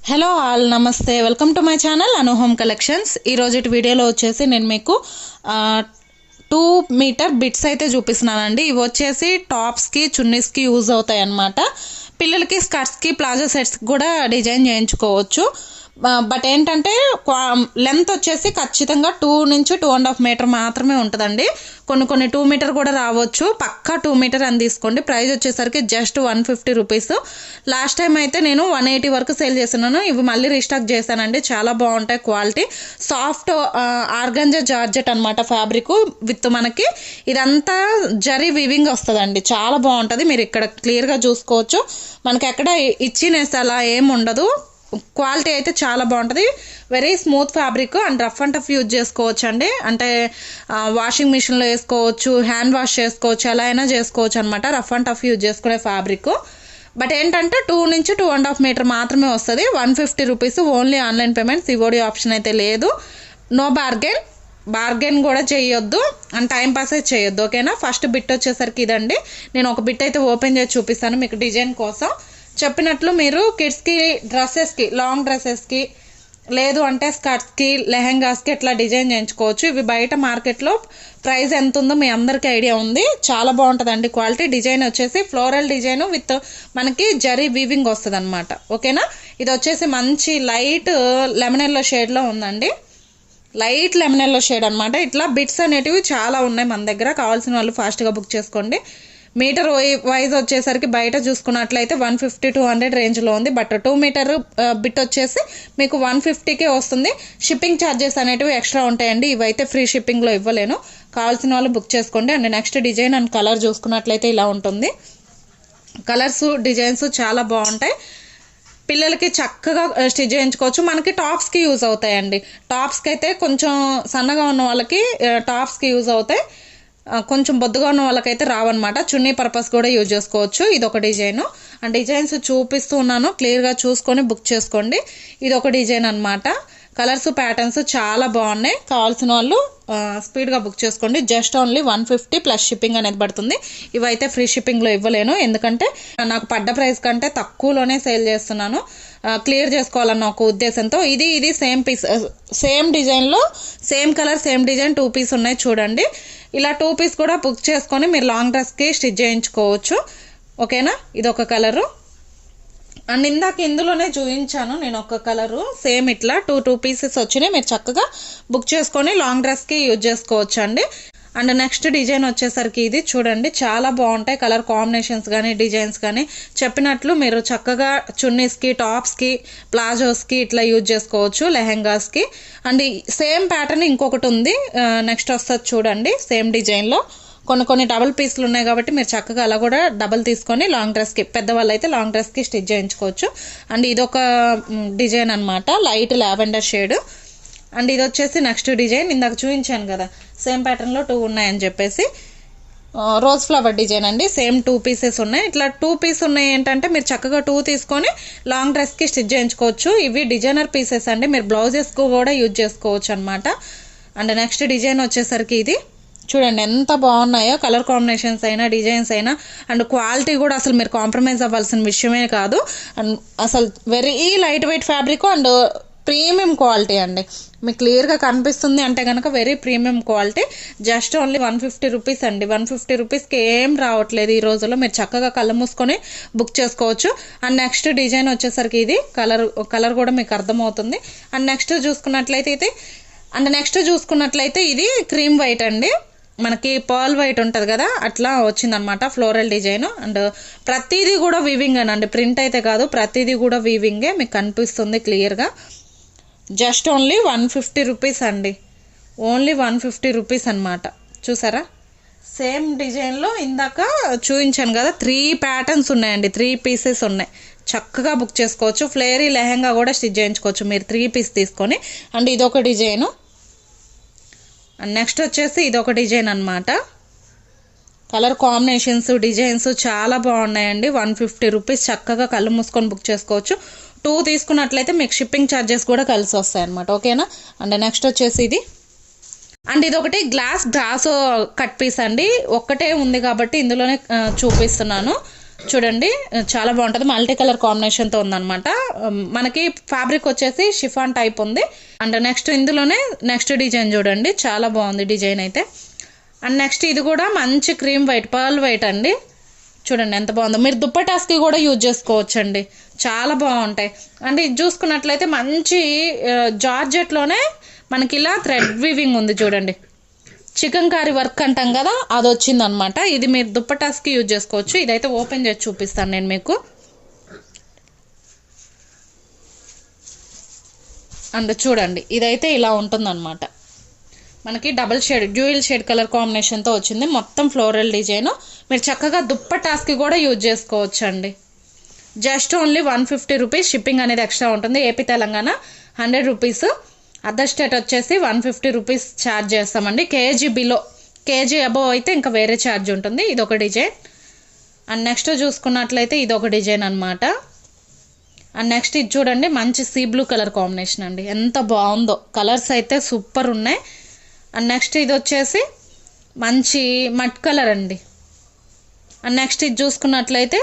Hello all నమస్తే welcome to my channel Anu home collections. ఈరోజు వీడియోలో వచ్చేసి నేను మీకు 2 మీటర్ బిట్స్ అయితే చూపిస్తున్నానండి. ఇవి వచ్చేసి టాప్స్కి చున్నీస్కి యూజ్ అవుతాయి అన్నమాట. పిల్లలకి స్కర్ట్స్కి ప్లాజో సెట్స్కి కూడా డిజైన్ చేయించుకోవచ్చు. బట్ ఏంటంటే లెంత్ వచ్చేసి ఖచ్చితంగా 2 నుంచి 2.5 మీటర్ మాత్రమే ఉంటుందండి. కొన్ని 2 మీటర్ కూడా రావచ్చు. పక్కా 2 మీటర్ అని తీసుకోండి. ప్రైస్ వచ్చేసరికి జస్ట్ 150 రూపీస్. లాస్ట్ టైం అయితే నేను 180 వరకు సేల్ చేస్తున్నాను. ఇవి మళ్ళీ రీస్టాక్ చేశానండి. చాలా బాగుంటాయి క్వాలిటీ. సాఫ్ట్ ఆర్గంజా జార్జెట్ అనమాట ఫ్యాబ్రిక్ విత్ మనకి ఇదంతా జరీ వీవింగ్ వస్తుందండి. చాలా బాగుంటుంది. మీరు ఇక్కడ క్లియర్గా చూసుకోవచ్చు. మనకి ఎక్కడ ఇచ్చినెస్ అలా ఏం ఉండదు. క్వాలిటీ అయితే చాలా బాగుంటుంది. Very smooth fabric and rough and tough use చేసుకోవచ్చు అండి. అంటే వాషింగ్ మిషన్లో వేసుకోవచ్చు, హ్యాండ్ వాష్ చేసుకోవచ్చు, ఎలా అయినా చేసుకోవచ్చు అనమాట. రఫ్ అండ్ టఫ్ యూజ్ చేసుకునే ఫ్యాబ్రిక్. బట్ ఏంటంటే 2 నుంచి 2.5 మీటర్ మాత్రమే వస్తుంది. 150 rupees. Only online payment. COD option అయితే లేదు. నో బార్గెన్ కూడా చేయొద్దు అండ్ టైం పాస్ అయితే చేయొద్దు. ఓకేనా. ఫస్ట్ బిట్ వచ్చేసరికి ఇదండి. నేను ఒక బిట్ అయితే ఓపెన్ చేసి చూపిస్తాను మీకు డిజైన్ కోసం. చెప్పినట్లు మీరు కిడ్స్కి డ్రెస్సెస్కి, లాంగ్ డ్రెస్సెస్కి లేదు అంటే స్కర్ట్స్కి, లెహెంగాస్కి ఇట్లా డిజైన్ చేయించుకోవచ్చు. ఇవి బయట మార్కెట్లో ప్రైస్ ఎంత ఉందో మీ అందరికీ ఐడియా ఉంది. చాలా బాగుంటుందండి క్వాలిటీ. డిజైన్ వచ్చేసి ఫ్లోరల్ డిజైన్ విత్ మనకి జరీ వీవింగ్ వస్తుంది అనమాట. ఓకేనా. ఇది వచ్చేసి మంచి లైట్ లెమన్ ఎల్లో షేడ్లో ఉందండి. లైట్ లెమన్ ఎల్లో షేడ్ అనమాట. ఇట్లా బిట్స్ అనేటివి చాలా ఉన్నాయి మన దగ్గర. కావాల్సిన వాళ్ళు ఫాస్ట్గా బుక్ చేసుకోండి. మీటర్ వైజ్ వచ్చేసరికి బయట చూసుకున్నట్లయితే 150-200 రేంజ్లో ఉంది. బట్ 2 మీటర్ బిట్ వచ్చేసి మీకు 150కే వస్తుంది. షిప్పింగ్ ఛార్జెస్ అనేటివి ఎక్స్ట్రా ఉంటాయండి. ఇవైతే ఫ్రీ షిప్పింగ్లో ఇవ్వలేను. కావాల్సిన వాళ్ళు బుక్ చేసుకోండి. And next design and colour చూసుకున్నట్లయితే ఇలా ఉంటుంది. కలర్స్ డిజైన్స్ చాలా బాగుంటాయి. పిల్లలకి చక్కగా స్టిచ్ చేయించుకోవచ్చు. మనకి టాప్స్కి యూజ్ అవుతాయండి. టాప్స్కి అయితే కొంచెం సన్నగా ఉన్న వాళ్ళకి టాప్స్కి యూజ్ అవుతాయి. కొంచెం బొద్దుగా ఉన్న వాళ్ళకైతే రావన్నమాట. చున్నీ పర్పస్ కూడా యూజ్ చేసుకోవచ్చు. ఇది ఒక డిజైన్. అండ్ డిజైన్స్ చూపిస్తూ ఉన్నాను, క్లియర్గా చూసుకొని బుక్ చేసుకోండి. ఇది ఒక డిజైన్ అనమాట. కలర్స్ ప్యాటర్న్స్ చాలా బాగున్నాయి. కావాల్సిన వాళ్ళు స్పీడ్గా బుక్ చేసుకోండి. జస్ట్ ఓన్లీ 150 ప్లస్ షిప్పింగ్ అనేది పడుతుంది. ఇవైతే ఫ్రీ షిప్పింగ్లో ఇవ్వలేను, ఎందుకంటే నాకు పడ్డ ప్రైస్ కంటే తక్కువలోనే సేల్ చేస్తున్నాను. క్లియర్ చేసుకోవాలన్న ఒక ఉద్దేశంతో. ఇది సేమ్ పీస్, సేమ్ డిజైన్లో same colour same design 2 piece ఉన్నాయి చూడండి. ఇలా 2 పీస్ కూడా బుక్ చేసుకొని మీరు లాంగ్ డ్రెస్కి స్టిచ్ చేయించుకోవచ్చు. ఓకేనా. ఇది ఒక కలరు. అండ్ ఇందాక ఇందులోనే చూపించాను నేను ఒక కలరు. సేమ్ ఇట్లా 2 పీసెస్ వచ్చినాయి. మీరు చక్కగా బుక్ చేసుకొని లాంగ్ డ్రెస్కి యూజ్ చేసుకోవచ్చు అండి. అండ్ నెక్స్ట్ డిజైన్ వచ్చేసరికి ఇది చూడండి. చాలా బాగుంటాయి కలర్ కాంబినేషన్స్ కానీ డిజైన్స్ కానీ. చెప్పినట్లు మీరు చక్కగా చున్నీస్కి, టాప్స్కి, ప్లాజోస్కి ఇట్లా యూజ్ చేసుకోవచ్చు, లెహెంగాస్కి. అండ్ సేమ్ ప్యాటర్న్ ఇంకొకటి ఉంది, నెక్స్ట్ వస్తుంది చూడండి. సేమ్ డిజైన్లో కొన్ని డబుల్ పీస్లు ఉన్నాయి కాబట్టి మీరు చక్కగా అలా కూడా డబుల్ తీసుకొని లాంగ్ డ్రెస్కి, పెద్దవాళ్ళు అయితే లాంగ్ డ్రెస్కి స్టిచ్ చేయించుకోవచ్చు. అండ్ ఇదొక డిజైన్ అనమాట, లైట్ లావెండర్ షేడ్. అండ్ ఇది వచ్చేసి నెక్స్ట్ డిజైన్. ఇందాక చూపించాను కదా సేమ్ ప్యాటర్న్లో 2 ఉన్నాయని చెప్పేసి. రోజ్ ఫ్లవర్ డిజైన్ అండి. సేమ్ 2 పీసెస్ ఉన్నాయి. ఇట్లా 2 పీస్ ఉన్నాయి ఏంటంటే మీరు చక్కగా 2 తీసుకొని లాంగ్ డ్రెస్కి స్టిచ్ చేయించుకోవచ్చు. ఇవి డిజైనర్ పీసెస్ అండి. మీరు బ్లౌజెస్కు కూడా యూజ్ చేసుకోవచ్చు అనమాట. అండ్ నెక్స్ట్ డిజైన్ వచ్చేసరికి ఇది చూడండి ఎంత బాగున్నాయో. కలర్ కాంబినేషన్స్ అయినా డిజైన్స్ అయినా అండ్ క్వాలిటీ కూడా అసలు మీరు కాంప్రమైజ్ అవ్వాల్సిన విషయమే కాదు. అండ్ అసలు very light weight fabric and premium quality అండి. మీకు క్లియర్గా కనిపిస్తుంది అంటే కనుక very premium quality. Just only 150 rupees అండి. 150 రూపీస్కి ఏం రావట్లేదు ఈ రోజుల్లో. మీరు చక్కగా కళ్ళు మూసుకొని బుక్ చేసుకోవచ్చు. అండ్ నెక్స్ట్ డిజైన్ వచ్చేసరికి ఇది కలర్ కూడా మీకు అర్థమవుతుంది. అండ్ నెక్స్ట్ చూసుకున్నట్లయితే ఇది క్రీమ్ వైట్ అండి. మనకి పర్ల్ వైట్ ఉంటుంది కదా, అట్లా వచ్చిందనమాట ఫ్లోరల్ డిజైన్. అండ్ ప్రతిదీ కూడా వీవింగ్ అనండి, ప్రింట్ అయితే కాదు, ప్రతిదీ కూడా వీవింగే. మీకు కనిపిస్తుంది క్లియర్గా. జస్ట్ ఓన్లీ 150 రూపీస్ అండి. ఓన్లీ 150 రూపీస్ అనమాట. చూసారా. సేమ్ డిజైన్లో ఇందాక చూపించాను కదా 3 ప్యాటర్న్స్ ఉన్నాయండి. 3 పీసెస్ ఉన్నాయి. చక్కగా బుక్ చేసుకోవచ్చు. ఫ్లేరీ లెహెంగా కూడా స్టిచ్ చేయించుకోవచ్చు మీరు 3 పీస్ తీసుకొని. అండ్ ఇదొక డిజైను. అండ్ నెక్స్ట్ వచ్చేసి ఇదొక డిజైన్ అనమాట. కలర్ కాంబినేషన్స్ డిజైన్స్ చాలా బాగున్నాయండి. 150 రూపీస్. చక్కగా కళ్ళు మూసుకొని బుక్ చేసుకోవచ్చు. 2 తీసుకున్నట్లయితే మీకు షిప్పింగ్ ఛార్జెస్ కూడా కలిసి వస్తాయి అనమాట. ఓకేనా. అండ్ నెక్స్ట్ వచ్చేసి ఇది. అండ్ ఇదొకటి గ్లాస్ కట్ పీస్ అండి. ఒక్కటే ఉంది కాబట్టి ఇందులోనే చూపిస్తున్నాను. చూడండి చాలా బాగుంటుంది, మల్టీ కలర్ కాంబినేషన్తో ఉందన్నమాట. మనకి ఫ్యాబ్రిక్ వచ్చేసి షిఫాన్ టైప్ ఉంది. అండ్ నెక్స్ట్ ఇందులోనే నెక్స్ట్ డిజైన్ చూడండి, చాలా బాగుంది డిజైన్ అయితే. అండ్ నెక్స్ట్ ఇది కూడా మంచి క్రీమ్ వైట్, పర్ల్ వైట్ అండి. చూడండి ఎంత బాగుందో. మీరు దుప్పటాస్కి కూడా యూజ్ చేసుకోవచ్చు అండి, చాలా బాగుంటాయి. అంటే ఇది చూసుకున్నట్లయితే మంచి జార్జెట్లోనే మనకి ఇలా థ్రెడ్ వీవింగ్ ఉంది చూడండి, చికెన్ కారీ వర్క్ అంటాం కదా, అది వచ్చిందనమాట. ఇది మీరు దుప్పటాస్కి యూజ్ చేసుకోవచ్చు. ఇదైతే ఓపెన్ చేసి చూపిస్తాను నేను మీకు. అండ్ చూడండి ఇదైతే ఇలా ఉంటుందన్నమాట. మనకి double shade, dual shade colour కాంబినేషన్తో వచ్చింది. మొత్తం ఫ్లోరల్ డిజైన్. మీరు చక్కగా దుప్పటాస్కి కూడా యూజ్ చేసుకోవచ్చు అండి. Just only 150 rupees. షిప్పింగ్ అనేది ఎక్స్ట్రా ఉంటుంది. AP Telangana 100 rupees. Other state వచ్చేసి 150 రూపీస్ ఛార్జ్ చేస్తామండి. కేజీ అబోవ్ అయితే ఇంకా వేరే ఛార్జ్ ఉంటుంది. ఇదొక డిజైన్. అండ్ నెక్స్ట్ చూసుకున్నట్లయితే ఇదొక డిజైన్ అనమాట. అండ్ నెక్స్ట్ ఇది చూడండి, మంచి సీ బ్లూ కలర్ కాంబినేషన్ అండి, ఎంత బాగుందో. కలర్స్ అయితే సూపర్ ఉన్నాయి. అండ్ నెక్స్ట్ ఇది వచ్చేసి మంచి మడ్ కలర్ అండి. అండ్ నెక్స్ట్ ఇది చూసుకున్నట్లయితే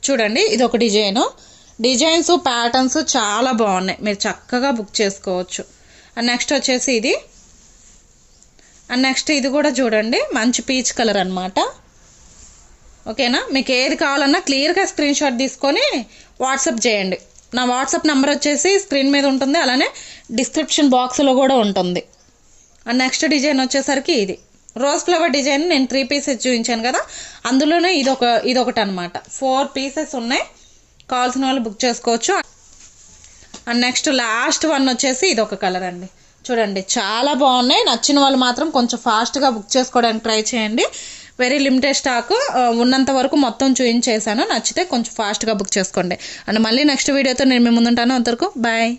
చూడండి ఇది ఒక డిజైన్స్ ప్యాటర్న్స్ చాలా బాగున్నాయి, మీరు చక్కగా బుక్ చేసుకోవచ్చు. అండ్ నెక్స్ట్ వచ్చేసి ఇది. అండ్ నెక్స్ట్ ఇది కూడా చూడండి, మంచి పీచ్ కలర్ అనమాట. ఓకేనా, మీకు ఏది కావాలన్నా క్లియర్గా స్క్రీన్ షాట్ తీసుకొని వాట్సాప్ చేయండి. నా వాట్సాప్ నెంబర్ వచ్చేసి స్క్రీన్ మీద ఉంటుంది, అలానే డిస్క్రిప్షన్ బాక్స్లో కూడా ఉంటుంది. అండ్ నెక్స్ట్ డిజైన్ వచ్చేసరికి ఇది రోజ్ ఫ్లవర్ డిజైన్. నేను 3 పీసెస్ చూపించాను కదా, అందులోనే ఇదొకటి అనమాట. 4 పీసెస్ ఉన్నాయి, కావాల్సిన వాళ్ళు బుక్ చేసుకోవచ్చు. అండ్ నెక్స్ట్ లాస్ట్ వన్ వచ్చేసి ఇదొక కలర్ అండి. చూడండి చాలా బాగున్నాయి. నచ్చిన వాళ్ళు మాత్రం కొంచెం ఫాస్ట్గా బుక్ చేసుకోవడానికి ట్రై చేయండి. వెరీ లిమిటెడ్ స్టాక్ ఉన్నంత వరకు మొత్తం చూపించేసాను. నచ్చితే కొంచెం ఫాస్ట్గా బుక్ చేసుకోండి. అండ్ మళ్ళీ నెక్స్ట్ వీడియోతో నేను మీ ముందుంటాను. అంతవరకు బాయ్.